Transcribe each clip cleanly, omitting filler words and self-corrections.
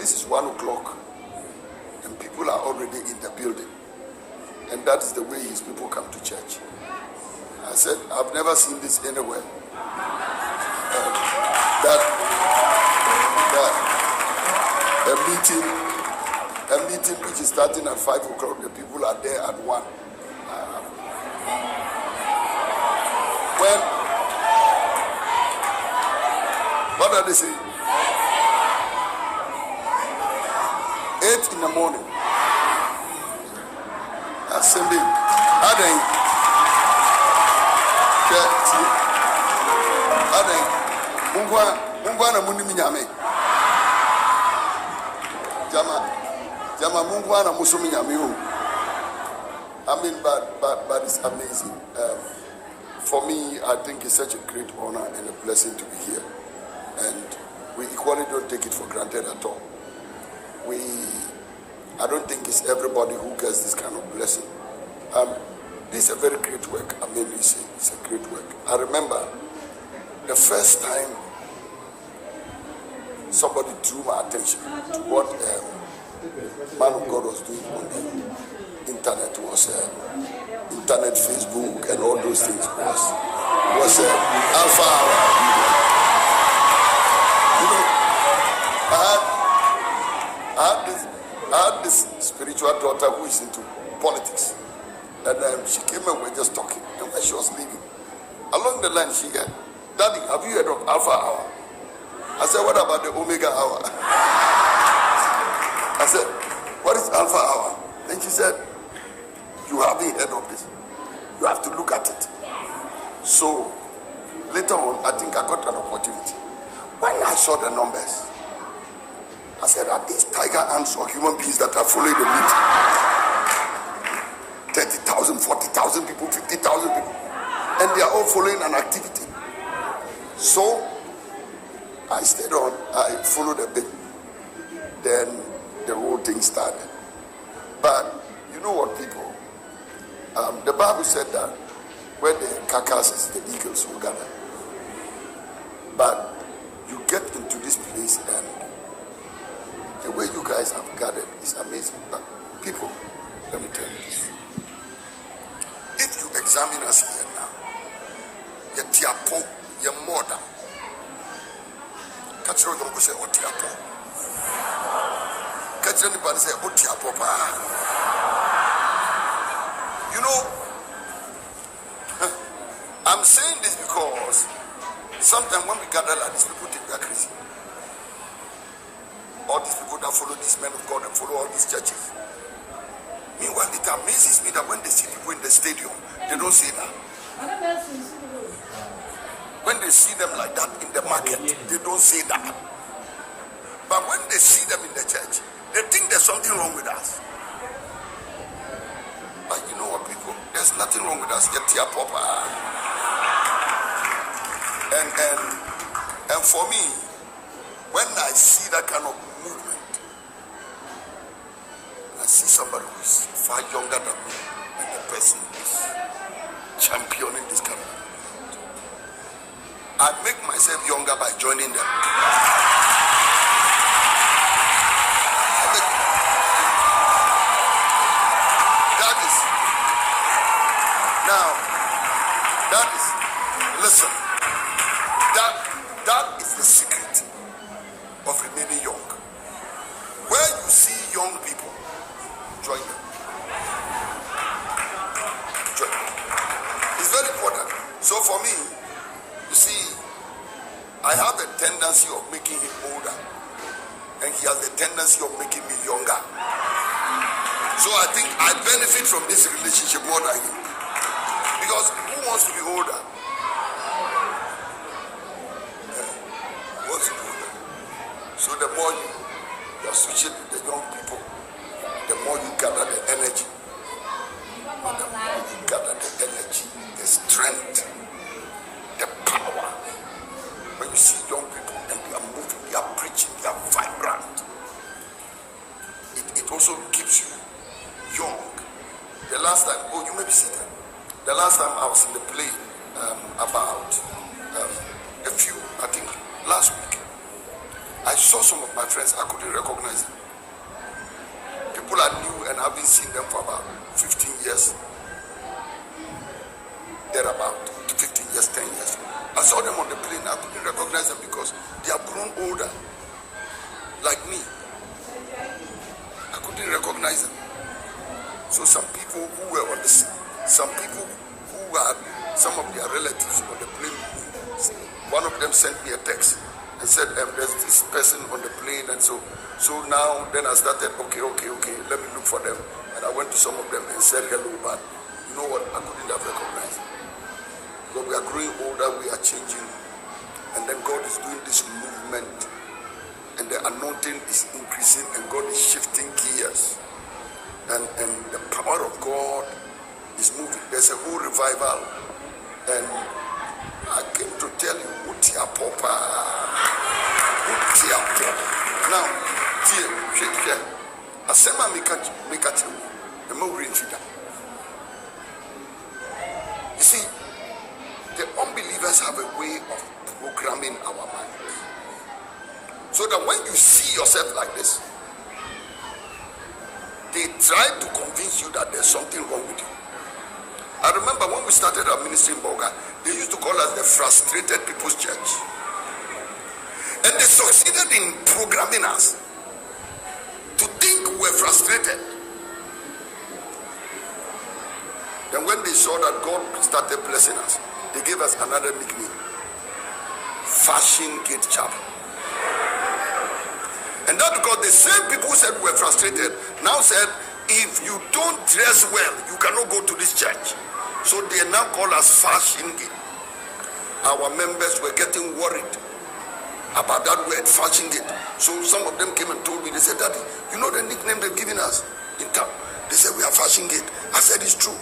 this is 1 o'clock and people are already in the building. And that is the way his people come to church. I said, I've never seen this anywhere. That a meeting which is starting at 5 o'clock, the people are there at 1. What are they saying? 8 in the morning. Assembly. Mungwana munimi nyame. Jama mungwana musumi nyame. I mean, but it's amazing. For me, I think it's such a great honor and a blessing to be here. And we equally don't take it for granted at all. I don't think it's everybody who gets this kind of blessing. This is a very great work. I mean, it's a great work. I remember the first time somebody drew my attention to what man of God was doing on the internet was internet, Facebook, and all those things was Alpha Hour. You know, I had this spiritual daughter who is into politics, and she came and we were just talking. And when she was leaving, along the line she said, "Daddy, have you heard of Alpha Hour?" I said, "What about the Omega Hour?" I said, "What is Alpha Hour?" And she said, "You haven't heard of this. You have to look at it." So later on, I think I got an opportunity. When I saw the numbers, I said, "Are these tiger ants or human beings that are following the meeting? 30,000, 40,000 people, 50,000 people. And they are all following an activity." So I stayed on, I followed a bit. Then the whole thing started. But you know what, people? The Bible said that where the carcasses, the eagles will gather. But you get into this place and the way you guys have gathered is amazing. But people, let me tell you this. If you examine us here now, you're tiapo, you're more than. Catch you don't say otiapo. Catch anybody say otiapo. You know, I'm saying this because sometimes when we gather like this, people think we are crazy. All these people that follow these men of God and follow all these churches. Meanwhile, it amazes me that when they see people in the stadium, they don't say that. When they see them like that in the market, they don't say that. But when they see them in the church, they think there's something wrong with us. But you know what, people? There's nothing wrong with us. Get your proper. And for me, when I see that kind of movement, I see somebody who is far younger than me, and the person is championing this kind of movement, I make myself younger by joining them. Listen, that is the secret of remaining young. Where you see young people, join them. Join them. It's very important. So for me, you see, I have a tendency of making him older, and he has the tendency of making me younger. So I think I benefit from this relationship more than him. Because who wants to be older? So the more you associate with the young people, the more you gather the energy. The more you gather the energy, the strength, the power. When you see young people and they are moving, they are preaching, they are vibrant, it also keeps you young. The last time, you may be seated. The last time I was in the play about I think last week, I saw some of my friends, I couldn't recognize them. People I knew and haven't seen them for about 15 years. They're about 15 years, 10 years. I saw them on the plane, I couldn't recognize them because they have grown older, like me. I couldn't recognize them. So some people who were on the scene, some people who had some of their relatives on the plane, one of them sent me a text and said, there's this person on the plane, and so now then I started, okay, let me look for them. And I went to some of them and said hello, but you know what, I couldn't have recognized them. Because we are growing older, we are changing, and then God is doing this movement, and the anointing is increasing, and God is shifting gears, and the power of God is moving. There's a whole revival, and I came to tell you, Utia Popa. Now, here, Asema Mikati, the more you see, the unbelievers have a way of programming our minds. So that when you see yourself like this, they try to convince you that there's something wrong with you. I remember when we started our ministry in Boga, they used to call us the Frustrated People's Church. And they succeeded in programming us to think we're frustrated. Then when they saw that God started blessing us, they gave us another nickname, Fashion Gate Chapel. And that's because the same people who said we were frustrated now said, if you don't dress well, you cannot go to this church. So they now call us Fashion Gate. Our members were getting worried about that word, Fashion Gate. So some of them came and told me, they said, Daddy, you know the nickname they've given us in town? They said, we are Fashion Gate. I said, it's true.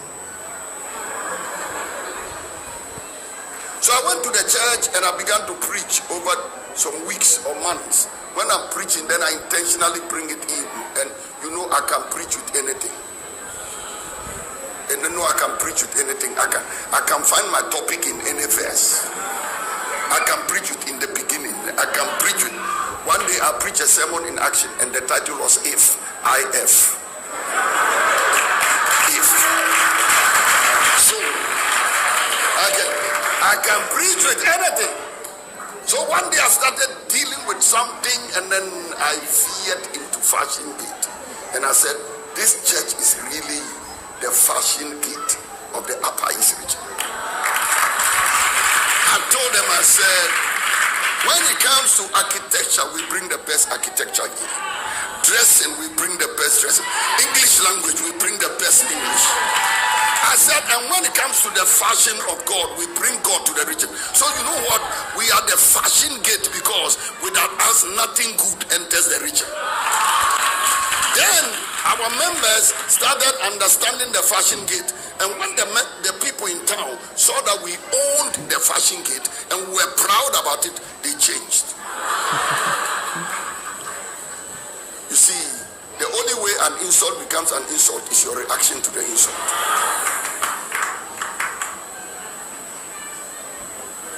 So I went to the church and I began to preach over some weeks or months. When I'm preaching, then I intentionally bring it in. And you know I can preach with anything. And you know I can preach with anything. I can find my topic in any verse. I can preach it in the beginning. I can preach it. One day I preached a sermon in action and the title was If. If. So I can preach with anything. So one day I started dealing with something and then I veered into Fashion Gate. And I said, this church is really the Fashion Gate of the Upper East region. I told them, I said, when it comes to architecture, we bring the best architecture here. Dressing, we bring the best dressing. English language, we bring the best English. I said, and when it comes to the fashion of God, we bring God to the region. So you know what? We are the Fashion Gate because without us, nothing good enters the region. Then our members started understanding the Fashion Gate. And when the people in town saw that we owned the Fashion Gate and we were proud about it, they changed. You see, the only way an insult becomes an insult is your reaction to the insult.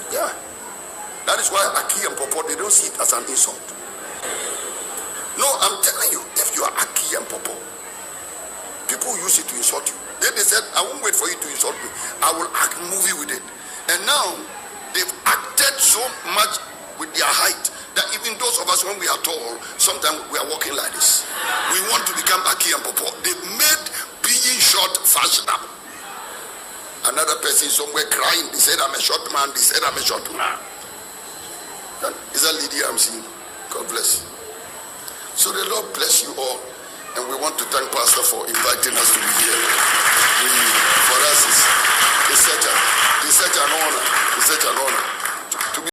Yeah. That is why Aki and Popo, they don't see it as an insult. No, I'm telling you, if you are Aki and Popo, people use it to insult you. Then they said, I won't wait for you to insult me. I will act movie with it. And now, they've acted so much with their height that even those of us, when we are tall, sometimes we are walking like this. We want to become Aki and Popo. They've made being short fashionable. Another person somewhere crying, they said, I'm a short man. They said, I'm a short man. Is that lady I'm seeing? God bless you. So the Lord bless you all. And we want to thank Pastor for inviting us to be here. For us, it's such an honor. It's such an honor.